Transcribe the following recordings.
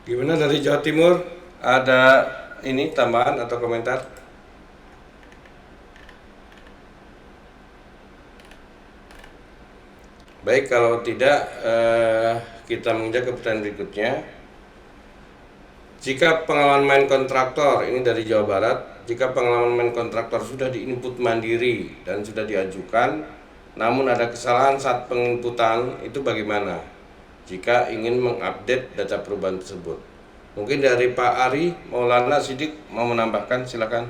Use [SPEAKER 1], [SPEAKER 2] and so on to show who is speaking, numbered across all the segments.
[SPEAKER 1] Gimana dari Jawa Timur? Ada ini tambahan atau komentar? Baik, kalau tidak kita menginjak ke pertanyaan berikutnya. Jika pengalaman main kontraktor, ini dari Jawa Barat, jika pengalaman main kontraktor sudah diinput mandiri dan sudah diajukan, namun ada kesalahan saat penginputan, itu bagaimana? Jika ingin mengupdate data perubahan tersebut. Mungkin dari Pak Ari Maulana Sidik mau menambahkan, silakan.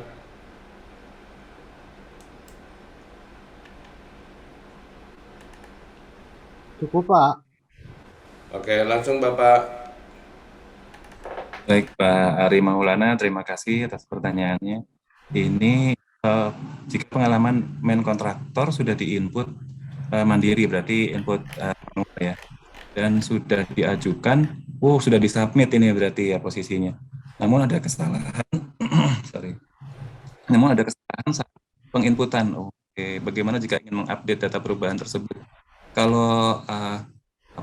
[SPEAKER 2] Cukup, Pak.
[SPEAKER 1] Oke, langsung Bapak.
[SPEAKER 3] Baik, Pak Ari Maulana, terima kasih atas pertanyaannya. Ini eh, jika pengalaman main kontraktor sudah diinput mandiri, berarti input manual ya, dan sudah diajukan, sudah disubmit ini berarti ya posisinya. Namun ada kesalahan, sorry. Namun ada kesalahan saat penginputan. Oke, bagaimana jika ingin mengupdate data perubahan tersebut? Kalau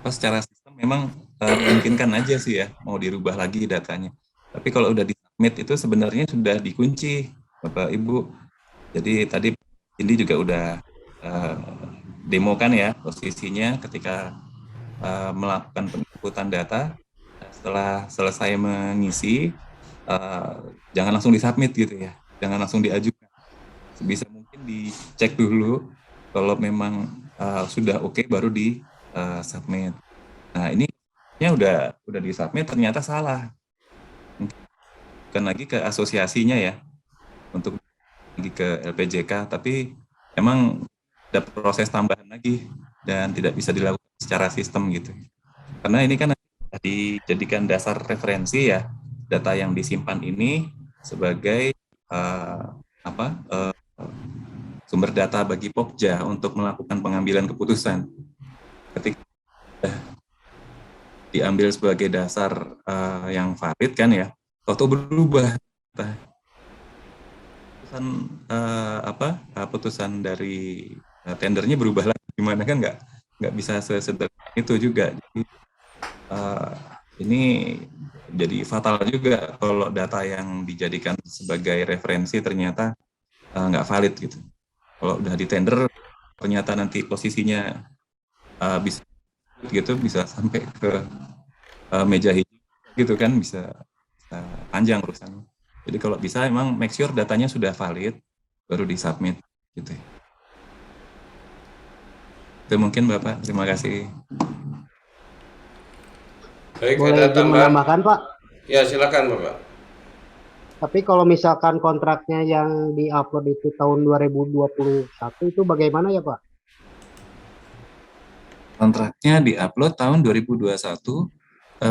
[SPEAKER 3] secara sistem memang memungkinkan aja sih ya mau dirubah lagi datanya. Tapi kalau udah di submit itu sebenarnya sudah dikunci Bapak Ibu. Jadi tadi ini juga udah uh, demokan ya posisinya ketika melakukan penginputan data. Setelah selesai mengisi, jangan langsung disubmit gitu ya, jangan langsung diajukan. Sebisa mungkin dicek dulu kalau memang sudah oke baru di submit. Nah, ini ya udah disubmit ternyata salah. Bukan lagi ke asosiasinya ya untuk lagi ke LPJK, tapi emang ada proses tambahan lagi dan tidak bisa dilakukan secara sistem gitu. Karena ini kan dijadikan dasar referensi ya, data yang disimpan ini sebagai apa sumber data bagi Pokja untuk melakukan pengambilan keputusan. Ketika diambil sebagai dasar yang valid kan ya, atau berubah putusan putusan dari tendernya berubah lagi gimana kan nggak bisa sesederhana itu juga. Jadi uh, ini jadi fatal juga kalau data yang dijadikan sebagai referensi ternyata nggak valid gitu. Kalau udah di tender ternyata nanti posisinya bisa gitu, bisa sampai ke meja hijau gitu kan, bisa panjang urusannya. Jadi kalau bisa emang make sure datanya sudah valid baru disubmit gitu. Itu mungkin Bapak, terima kasih.
[SPEAKER 1] Baik,
[SPEAKER 2] Boleh
[SPEAKER 1] ada
[SPEAKER 2] izin
[SPEAKER 1] tambahan?
[SPEAKER 2] menambahkan, Pak?
[SPEAKER 1] Ya, silakan Bapak.
[SPEAKER 2] Tapi kalau misalkan kontraknya yang diupload itu tahun 2021 itu bagaimana ya, Pak?
[SPEAKER 3] Kontraknya diupload tahun 2021,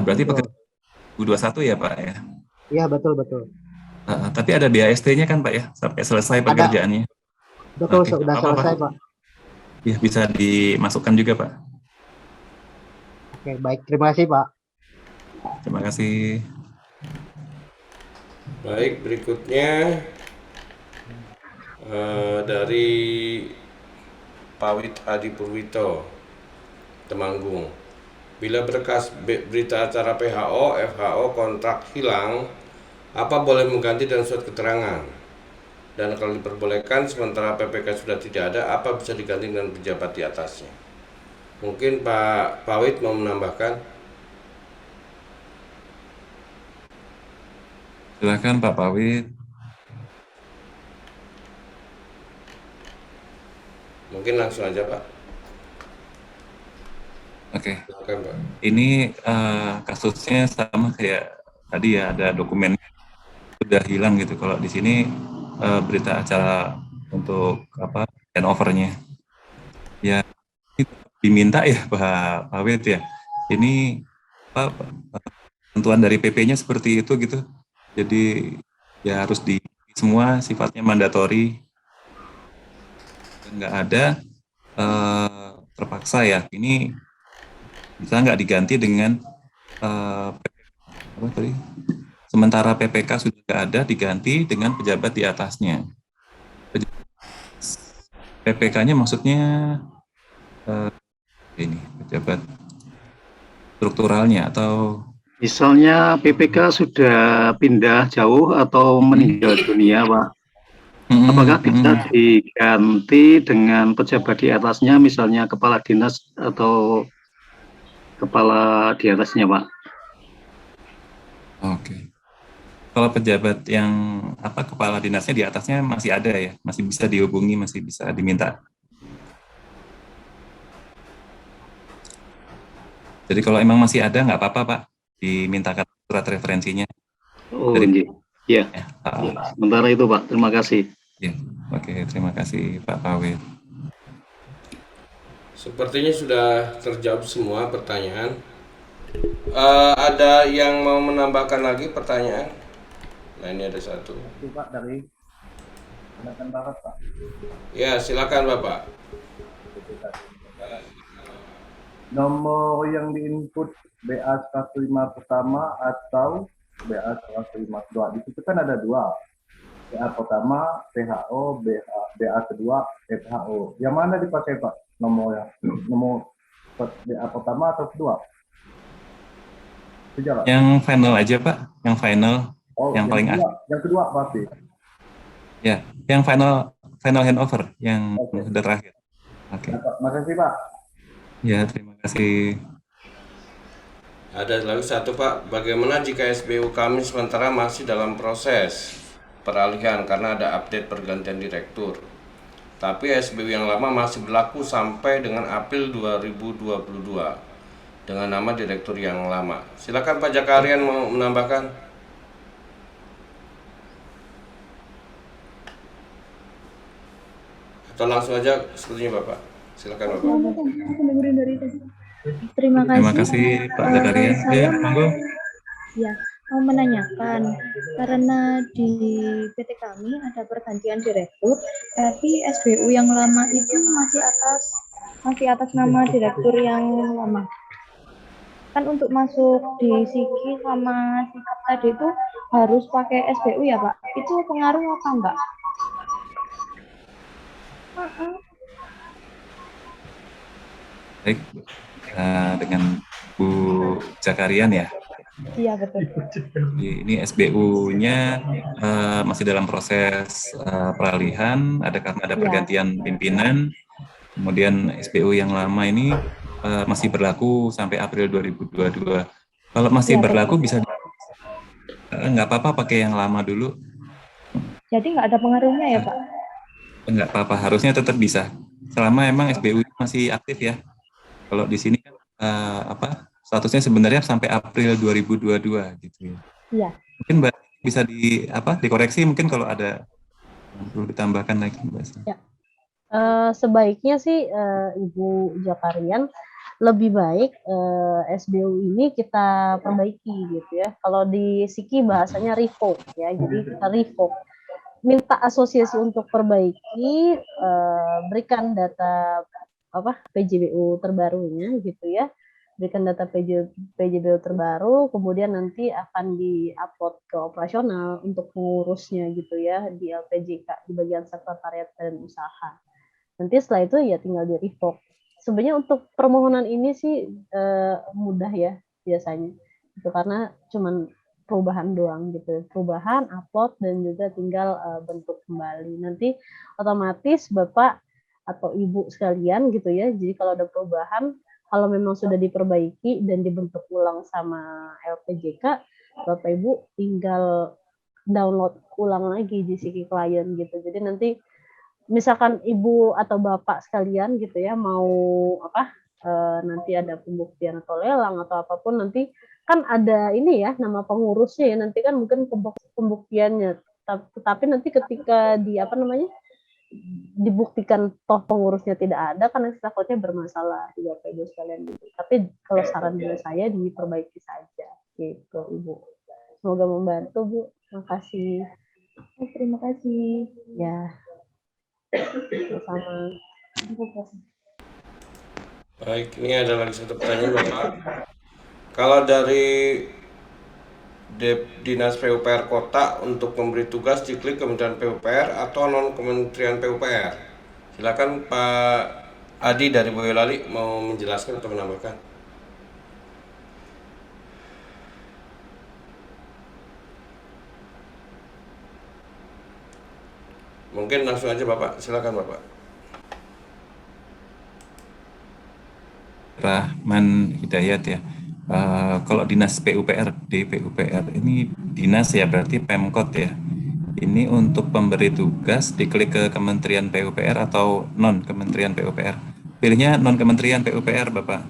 [SPEAKER 3] berarti pekerjaan
[SPEAKER 2] Betul.
[SPEAKER 3] 2021 ya Pak ya.
[SPEAKER 2] Iya, betul, betul.
[SPEAKER 3] Tapi ada BAST-nya kan Pak ya, sampai selesai
[SPEAKER 2] Ada,
[SPEAKER 3] pekerjaannya.
[SPEAKER 2] betul,
[SPEAKER 3] Oke, nggak
[SPEAKER 2] sudah
[SPEAKER 3] apa-apa Pak.
[SPEAKER 2] selesai, Pak.
[SPEAKER 3] Ya, bisa dimasukkan juga Pak.
[SPEAKER 2] Oke, baik. Terima kasih, Pak.
[SPEAKER 3] Terima kasih.
[SPEAKER 1] Baik, berikutnya dari Pawit Adi Purwito, Temanggung. Bila berkas berita acara PHO, FHO kontrak hilang, apa boleh mengganti dengan surat keterangan? Dan kalau diperbolehkan sementara PPK sudah tidak ada, apa bisa diganti dengan pejabat di atasnya? Mungkin Pak Pawit mau menambahkan?
[SPEAKER 3] Silakan Pak Pawit.
[SPEAKER 1] Mungkin langsung aja Pak.
[SPEAKER 3] Oke,
[SPEAKER 1] Silakan Pak.
[SPEAKER 3] ini kasusnya sama kayak tadi ya, ada dokumen sudah hilang gitu. Kalau di sini berita acara untuk handovernya ya diminta ya Pak Pawit ya. Ini apa tentuan dari PP-nya seperti itu gitu. Jadi ya harus di semua sifatnya mandatori, nggak ada terpaksa ya. Ini bisa nggak diganti dengan apa tadi? Sementara PPK sudah nggak ada, diganti dengan pejabat di atasnya. PPK-nya maksudnya ini pejabat strukturalnya atau
[SPEAKER 4] Misalnya PPK sudah pindah jauh atau meninggal dunia, Pak. Apakah bisa diganti dengan pejabat di atasnya, misalnya kepala dinas atau kepala di atasnya, Pak?
[SPEAKER 3] Oke. Kalau pejabat yang kepala dinasnya di atasnya masih ada ya, masih bisa dihubungi, masih bisa diminta. Jadi kalau emang masih ada nggak apa-apa Pak, dimintakan surat referensinya.
[SPEAKER 4] Oh,
[SPEAKER 3] Dari
[SPEAKER 4] iya. Ya.
[SPEAKER 3] ya.
[SPEAKER 4] Sementara itu, Pak. Terima kasih.
[SPEAKER 3] Ya. Oke, terima kasih Pak Pawit.
[SPEAKER 1] Sepertinya sudah terjawab semua pertanyaan. Ada yang mau menambahkan lagi pertanyaan? Nah, ini ada satu.
[SPEAKER 5] Itu Pak dari Kalimantan Barat Pak.
[SPEAKER 1] Ya, silakan Bapak.
[SPEAKER 5] Nomor yang diinput BA 105 pertama atau BA 105 kedua. Di situ kan ada dua. BA pertama PHO, BA kedua FHO. Yang mana dipakai Pak? Nomor BA pertama atau kedua? Sejalan.
[SPEAKER 3] Yang final aja Pak, yang final, yang paling
[SPEAKER 5] kedua, yang kedua pasti.
[SPEAKER 3] Ya, yang final handover, yang sudah terakhir. Oke.
[SPEAKER 5] Makasih Pak.
[SPEAKER 3] Ya, terima kasih.
[SPEAKER 1] Ada lagi satu Pak, bagaimana jika SBU kami sementara masih dalam proses peralihan karena ada update pergantian direktur, tapi SBU yang lama masih berlaku sampai dengan April 2022 dengan nama direktur yang lama. Silakan Pak Jakarian mau menambahkan. Atau langsung aja sepertinya Bapak. Silakan Bapak.
[SPEAKER 6] Terima
[SPEAKER 3] Terima kasih Pak Zakarian.
[SPEAKER 6] Saya
[SPEAKER 3] monggo.
[SPEAKER 6] mau menanyakan karena di PT kami ada pergantian direktur, tapi SBU yang lama itu masih atas nama direktur yang lama. Kan untuk masuk di Siki sama Sikap tadi itu harus pakai SBU ya Pak? Itu pengaruh apa enggak?
[SPEAKER 3] Baik, dengan Bu Zakarian ya.
[SPEAKER 6] Iya betul.
[SPEAKER 3] Ini SBU-nya masih dalam proses peralihan, karena ada pergantian pimpinan. Kemudian SBU yang lama ini masih berlaku sampai April 2022. Kalau masih berlaku bisa nggak apa-apa pakai yang lama dulu.
[SPEAKER 6] Jadi nggak ada pengaruhnya ya Pak?
[SPEAKER 3] Nggak apa-apa, harusnya tetap bisa. Selama emang SBU masih aktif ya. Kalau di sini kan statusnya sebenarnya sampai April 2022 gitu ya.
[SPEAKER 6] Iya.
[SPEAKER 3] Mungkin Mbak bisa dikoreksi mungkin kalau ada yang perlu ditambahkan lagi Mbak.
[SPEAKER 7] Ya. Sebaiknya sih Ibu Jakarian lebih baik SBU ini kita perbaiki gitu ya. Kalau di Siki bahasanya revoke ya. Jadi kita revoke. Minta asosiasi untuk perbaiki, berikan data PJBU terbarunya gitu ya. Berikan data PJBU terbaru, kemudian nanti akan di-upload ke operasional untuk pengurusnya gitu ya di LPJK, di bagian sekretariat dan usaha. Nanti setelah itu ya tinggal di-revoke. Sebenarnya untuk permohonan ini sih mudah ya biasanya. Itu karena cuman perubahan doang gitu, perubahan, upload, dan juga tinggal bentuk kembali. Nanti otomatis Bapak atau Ibu sekalian gitu ya, jadi kalau ada perubahan, kalau memang sudah diperbaiki dan dibentuk ulang sama LPJK, Bapak Ibu tinggal download ulang lagi di Siki klien gitu. Jadi nanti misalkan Ibu atau Bapak sekalian gitu ya mau nanti ada pembuktian atau lelang atau apapun, nanti kan ada ini ya nama pengurusnya ya, nanti kan mungkin pembuktiannya, tapi nanti ketika dibuktikan toh pengurusnya tidak ada, kan takutnya bermasalah di Bapak Ibu sekalian gitu. Tapi kalau saran dari saya diperbaiki saja gitu Ibu. Semoga membantu Bu. Makasih.
[SPEAKER 6] Terima kasih.
[SPEAKER 7] Ya. Sama.
[SPEAKER 1] Baik, ini ada lagi satu pertanyaan Bapak. Kalau dari Dinas PUPR Kota untuk memberi tugas diklik Kementerian PUPR atau non Kementerian PUPR. Silakan Pak Adi dari Boyolali mau menjelaskan atau menambahkan. Mungkin langsung aja Bapak, silakan Bapak.
[SPEAKER 3] Rahman Hidayat ya. Kalau dinas PUPR, di PUPR ini dinas ya berarti Pemkot ya. Ini untuk pemberi tugas diklik ke Kementerian PUPR atau non Kementerian PUPR. Pilihnya non Kementerian PUPR Bapak.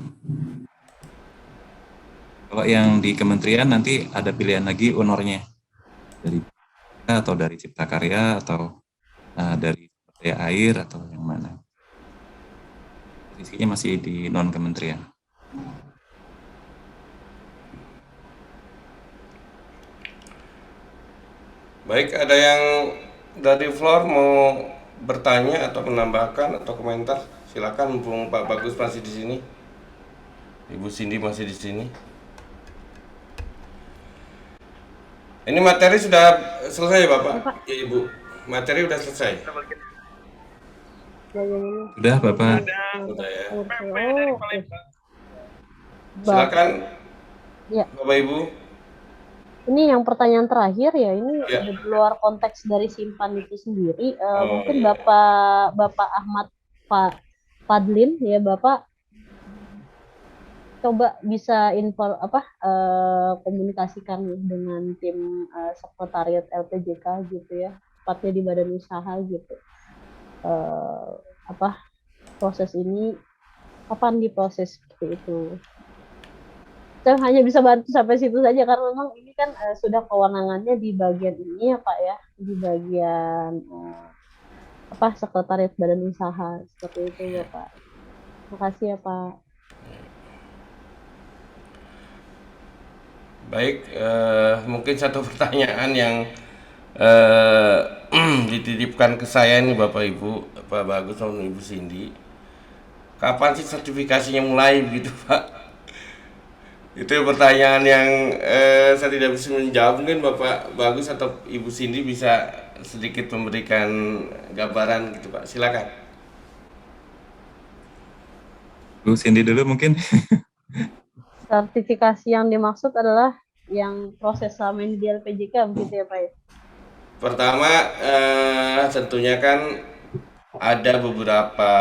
[SPEAKER 3] Kalau yang di kementerian nanti ada pilihan lagi honornya dari atau dari Cipta Karya atau dari daya air atau yang mana. Posisinya masih di non kementerian.
[SPEAKER 1] Baik, ada yang dari floor mau bertanya atau menambahkan atau komentar? Silakan, mumpung Pak Bagus masih di sini. Ibu Cindy masih di sini. Ini materi sudah selesai Bapak? Ya, Ibu. Materi sudah selesai.
[SPEAKER 3] Sudah Bapak.
[SPEAKER 1] Sudah ya.
[SPEAKER 7] Oh, oke.
[SPEAKER 1] Silakan
[SPEAKER 7] Ya.
[SPEAKER 1] Bapak Ibu.
[SPEAKER 7] Ini yang pertanyaan terakhir ya, ini
[SPEAKER 1] Ya.
[SPEAKER 7] di luar konteks dari simpan itu sendiri. Mungkin
[SPEAKER 1] iya.
[SPEAKER 7] Bapak Ahmad Fadlin ya, Bapak coba bisa komunikasikan dengan tim sekretariat LPJK gitu ya, tepatnya di badan usaha gitu. Proses ini kapan diproses seperti itu? Saya hanya bisa bantu sampai situ saja karena memang ini kan sudah kewenangannya di bagian ini ya Pak ya, di bagian sekretariat badan usaha seperti itu ya Pak. Terima kasih ya Pak.
[SPEAKER 1] Baik, mungkin satu pertanyaan yang dititipkan ke saya nih Bapak Ibu, Pak Bagus maupun Ibu Cindy. Kapan sih sertifikasinya mulai begitu Pak? Itu pertanyaan yang saya tidak bisa menjawab. Mungkin Bapak Bagus atau Ibu Cindy bisa sedikit memberikan gambaran gitu Pak. Silakan.
[SPEAKER 3] Bu Cindy dulu mungkin.
[SPEAKER 7] Sertifikasi yang dimaksud adalah yang proses selama ini di LPJK begitu ya Pak ya?
[SPEAKER 1] Pertama tentunya kan ada beberapa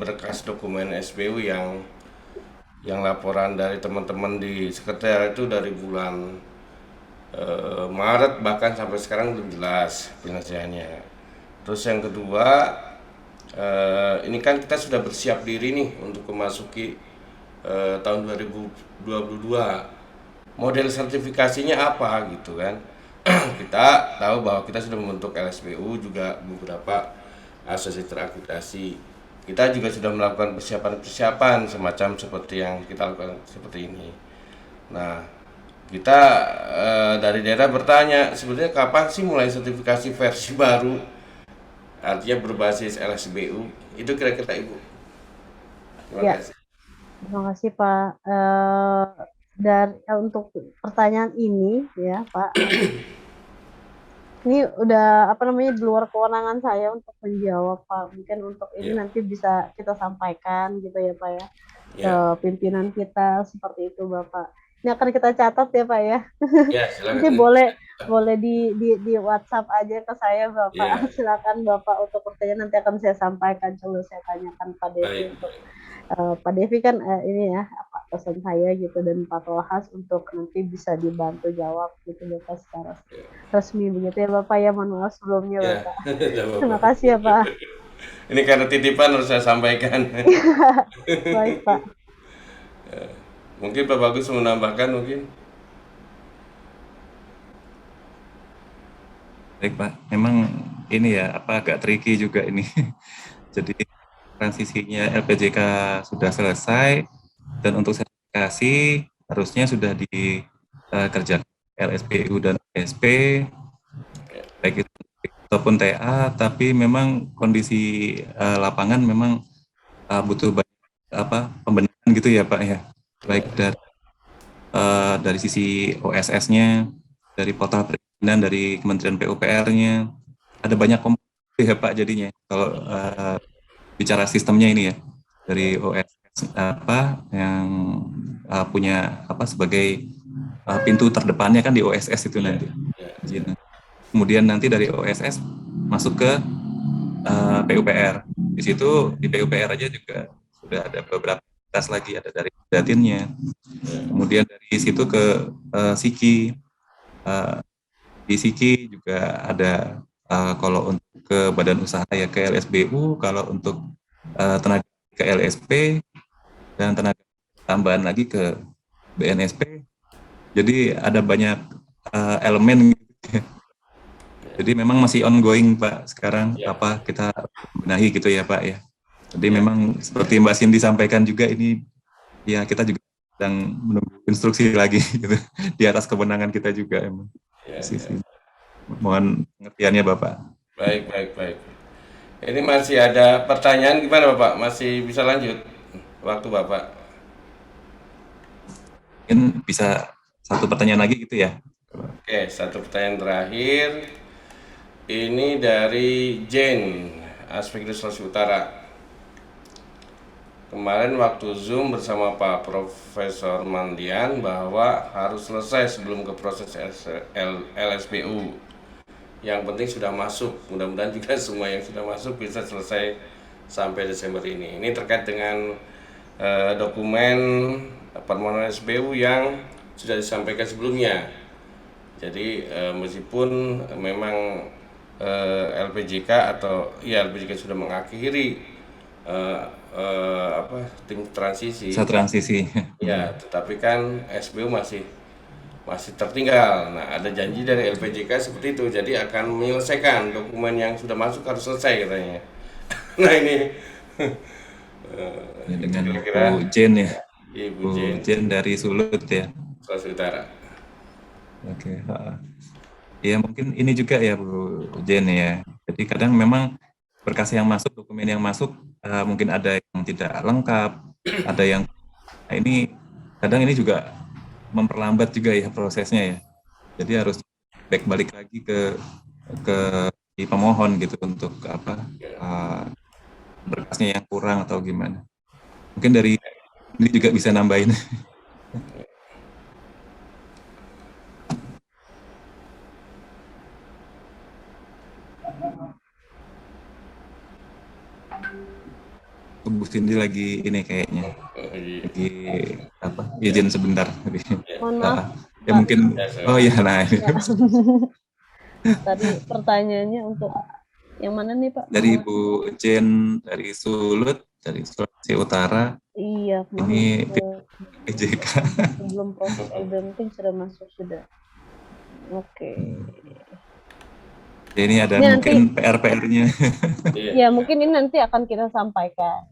[SPEAKER 1] berkas dokumen SPU yang laporan dari teman-teman di sekretariat itu dari bulan Maret bahkan sampai sekarang belum jelas penyelesaiannya. Terus yang kedua, ini kan kita sudah bersiap diri nih untuk memasuki tahun 2022. Model sertifikasinya apa gitu kan? Kita tahu bahwa kita sudah membentuk LSPU juga beberapa asosiasi terakreditasi. Kita juga sudah melakukan persiapan semacam seperti yang kita lakukan seperti ini. Nah, kita dari daerah bertanya sebenarnya kapan sih mulai sertifikasi versi baru, artinya berbasis LSBU. Itu kira-kira Ibu. Terima kasih.
[SPEAKER 7] Terima kasih Pak. Untuk pertanyaan ini ya Pak, ini udah di luar kewenangan saya untuk menjawab Pak. Mungkin untuk ini nanti bisa kita sampaikan gitu ya Pak ya, ke pimpinan kita seperti itu Bapak. Ini akan kita catat ya Pak ya.
[SPEAKER 1] Silakan.
[SPEAKER 7] Nanti boleh di WhatsApp aja ke saya Bapak. Silakan Bapak untuk pertanyaan nanti akan saya sampaikan, coba saya tanyakan Pak Devi untuk Pak Devi kan ini ya pesan saya gitu dan Pak Tolhas untuk nanti bisa dibantu jawab gitu Bapak secara resmi begitu ya Bapak ya, mohon maaf sebelumnya Bapak. Terima kasih ya Pak.
[SPEAKER 1] Ini karena titipan harus saya sampaikan.
[SPEAKER 7] Baik Pak.
[SPEAKER 1] Mungkin Pak Bagus mau menambahkan mungkin.
[SPEAKER 3] Baik Pak, memang ini ya agak tricky juga ini. Jadi transisinya LPJK sudah selesai dan untuk sertifikasi harusnya sudah dikerjakan LSPU dan SP baik itu ataupun TA, tapi memang kondisi lapangan memang butuh pembenahan gitu ya Pak ya, baik dari sisi OSS-nya, dari portal perizinan, dari Kementerian PUPR-nya, ada banyak komponen ya Pak jadinya kalau bicara sistemnya ini ya, dari OSS yang punya sebagai pintu terdepannya kan di OSS itu nanti. Kemudian nanti dari OSS masuk ke PUPR. Di situ di PUPR aja juga sudah ada beberapa tes lagi, ada dari Datinnya, kemudian dari situ ke Siki. Di Siki juga ada kalau untuk ke badan usaha ya ke LSBU, kalau untuk tenaga ke LSP, dan tenaga tambahan lagi ke BNSP. Jadi ada banyak elemen gitu. Jadi memang masih ongoing Pak sekarang apa kita benahi gitu ya Pak ya. Jadi memang seperti Mbak Cindy sampaikan juga ini ya kita juga sedang menunggu instruksi lagi gitu di atas kewenangan kita juga emang. Mohon pengertiannya Bapak.
[SPEAKER 1] Baik. Ini masih ada pertanyaan gimana Bapak? Masih bisa lanjut waktu Bapak?
[SPEAKER 3] Mungkin bisa satu pertanyaan lagi gitu ya.
[SPEAKER 1] Oke, satu pertanyaan terakhir. Ini dari Jane, Aspek Sulawesi Utara. Kemarin waktu Zoom bersama Pak Profesor Mandian bahwa harus selesai sebelum ke proses LSBU. Yang penting sudah masuk, mudah-mudahan juga semua yang sudah masuk bisa selesai sampai Desember ini. Ini terkait dengan dokumen permohonan SBU yang sudah disampaikan sebelumnya. Jadi meskipun memang LPJK atau ya LPJK sudah mengakhiri tim transisi.
[SPEAKER 3] Transisi.
[SPEAKER 1] Ya, tetapi kan SBU masih tertinggal. Nah, ada janji dari LPJK seperti itu. Jadi akan menyelesaikan dokumen yang sudah masuk harus selesai katanya. Nah ini
[SPEAKER 3] dengan
[SPEAKER 1] kira-kira
[SPEAKER 3] Bu Jen ya.
[SPEAKER 1] Bu
[SPEAKER 3] Jen dari Sulut ya.
[SPEAKER 1] Sulawesi Utara.
[SPEAKER 3] Oke. Ya mungkin ini juga ya Bu Jen ya. Jadi kadang memang berkas yang masuk, dokumen yang masuk mungkin ada yang tidak lengkap, ada yang ini kadang ini juga memperlambat juga ya prosesnya ya. Jadi harus balik lagi ke di pemohon gitu untuk apa berkasnya yang kurang atau gimana. Mungkin dari ini juga bisa nambahin. Bu Cindy lagi ini kayaknya lagi apa izin sebentar.
[SPEAKER 7] Mohon maaf.
[SPEAKER 3] Ya mungkin ya nah ini.
[SPEAKER 7] Tadi pertanyaannya untuk yang mana nih Pak?
[SPEAKER 3] Dari Bu Jen dari Sulut, dari Sulawesi Utara.
[SPEAKER 7] Iya.
[SPEAKER 3] Ini PJK.
[SPEAKER 7] Sebelum proses identik sudah masuk sudah. Oke.
[SPEAKER 3] Ini ada mungkin PR-nya.
[SPEAKER 7] Ya mungkin ini nanti akan kita sampaikan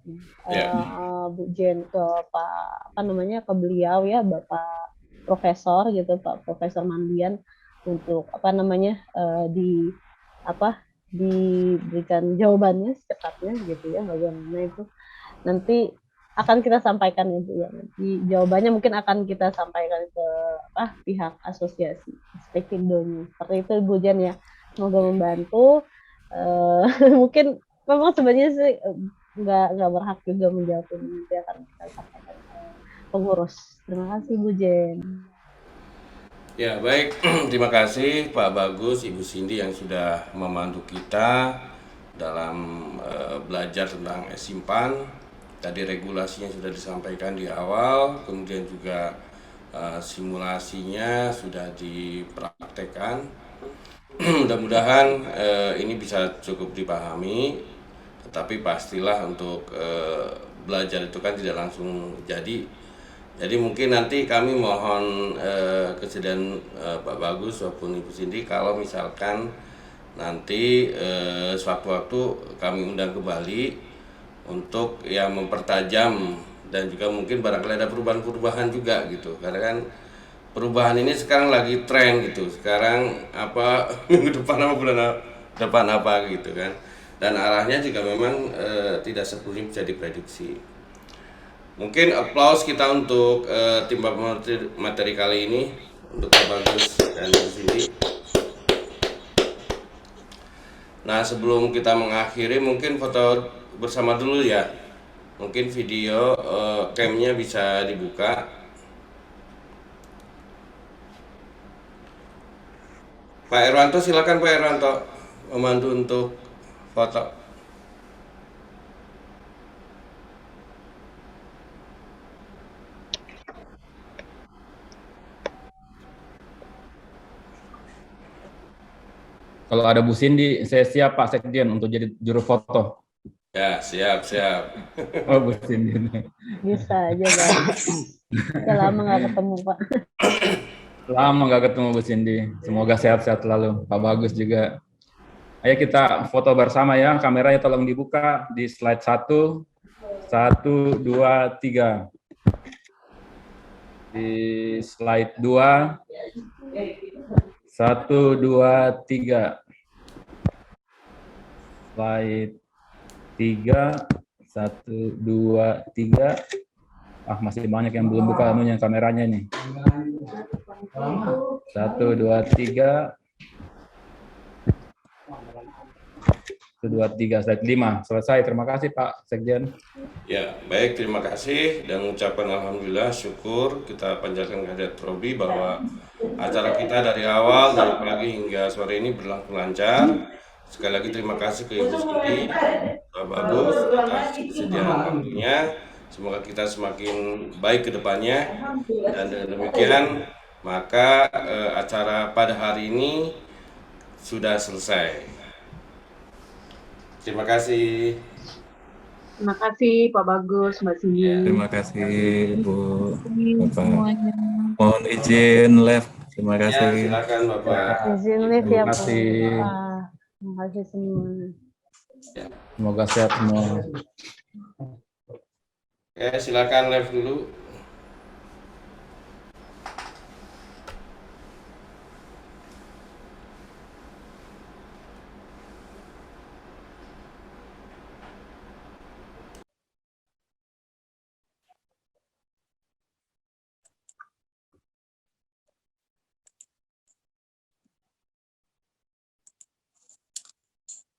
[SPEAKER 7] Bu Jen ke Pak ke beliau ya Bapak Profesor gitu Pak Profesor Mandian untuk diberikan jawabannya secepatnya gitu ya bagaimana itu nanti akan kita sampaikan ya Bu ya nanti jawabannya mungkin akan kita sampaikan ke pihak asosiasi Spekindo seperti itu Bu Jen ya. Semoga membantu. Mungkin memang sebenarnya sih nggak berhak juga menjawab ini, nanti akan kita sampaikan ke pengurus. Terima kasih Bu Jen.
[SPEAKER 1] Ya baik, terima kasih Pak Bagus, Ibu Cindy yang sudah membantu kita dalam belajar tentang Simpan. Tadi regulasinya sudah disampaikan di awal, kemudian juga simulasinya sudah dipraktekkan. Mudah-mudahan ini bisa cukup dipahami, tetapi pastilah untuk belajar itu kan tidak langsung jadi. Jadi mungkin nanti kami mohon kesediaan Pak Bagus maupun Ibu Cindy kalau misalkan nanti sewaktu-waktu kami undang kembali untuk yang mempertajam dan juga mungkin barangkali ada perubahan-perubahan juga gitu, karena kan perubahan ini sekarang lagi tren gitu. Sekarang apa minggu depan apa bulan depan apa gitu kan. Dan arahnya juga memang tidak sepenuhnya bisa diprediksi. Mungkin applause kita untuk tim materi kali ini untuk Pak Bagus dan Bu Cindy. Nah, sebelum kita mengakhiri mungkin foto bersama dulu ya. Mungkin video cam-nya bisa dibuka. Pak Irwanto, silakan Pak Irwanto. membantu untuk foto.
[SPEAKER 8] Kalau ada Bu Cindy, saya siap Pak Sekjen untuk jadi juru foto.
[SPEAKER 1] Ya, siap.
[SPEAKER 8] Oh, Bu Cindy.
[SPEAKER 7] Bisa aja, Pak. Udah lama nggak ketemu, Pak.
[SPEAKER 8] Lama nggak ketemu Bu Cindy. Semoga sehat-sehat selalu. Pak Bagus juga. Ayo kita foto bersama ya. Kameranya tolong dibuka di slide 1. 1, 2, 3. Di slide 2. 1, 2, 3. Slide 3. 1, 2, 3. Masih banyak yang belum buka anunya kameranya nih. 1, 2, 3. 1, 2, 3, slide 5. Selesai. Terima kasih Pak Sekjen.
[SPEAKER 1] Ya, baik, terima kasih dan ucapan alhamdulillah, syukur kita panjatkan kehadirat Robi bahwa acara kita dari awal, dari pagi hingga sore ini berlangsung lancar. Sekali lagi terima kasih ke Ibu Cindy, Pak Bagus atas kesediaan waktunya. Semoga kita semakin baik ke depannya, dan dengan demikian maka acara pada hari ini sudah selesai. Terima kasih.
[SPEAKER 9] Terima kasih Pak Bagus, Mbak Cindy.
[SPEAKER 3] Terima kasih Bu. Bapak.
[SPEAKER 6] Semuanya.
[SPEAKER 3] Mohon izin live. Terima
[SPEAKER 1] Ya,
[SPEAKER 3] kasih.
[SPEAKER 1] silakan Bapak.
[SPEAKER 7] Izin live
[SPEAKER 8] Terima
[SPEAKER 7] ya, Bu.
[SPEAKER 8] kasih.
[SPEAKER 7] Terima kasih semua.
[SPEAKER 8] Semoga sehat semua.
[SPEAKER 1] Ya, silakan live dulu.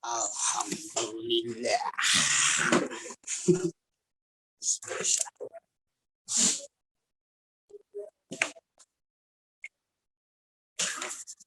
[SPEAKER 10] Alhamdulillah.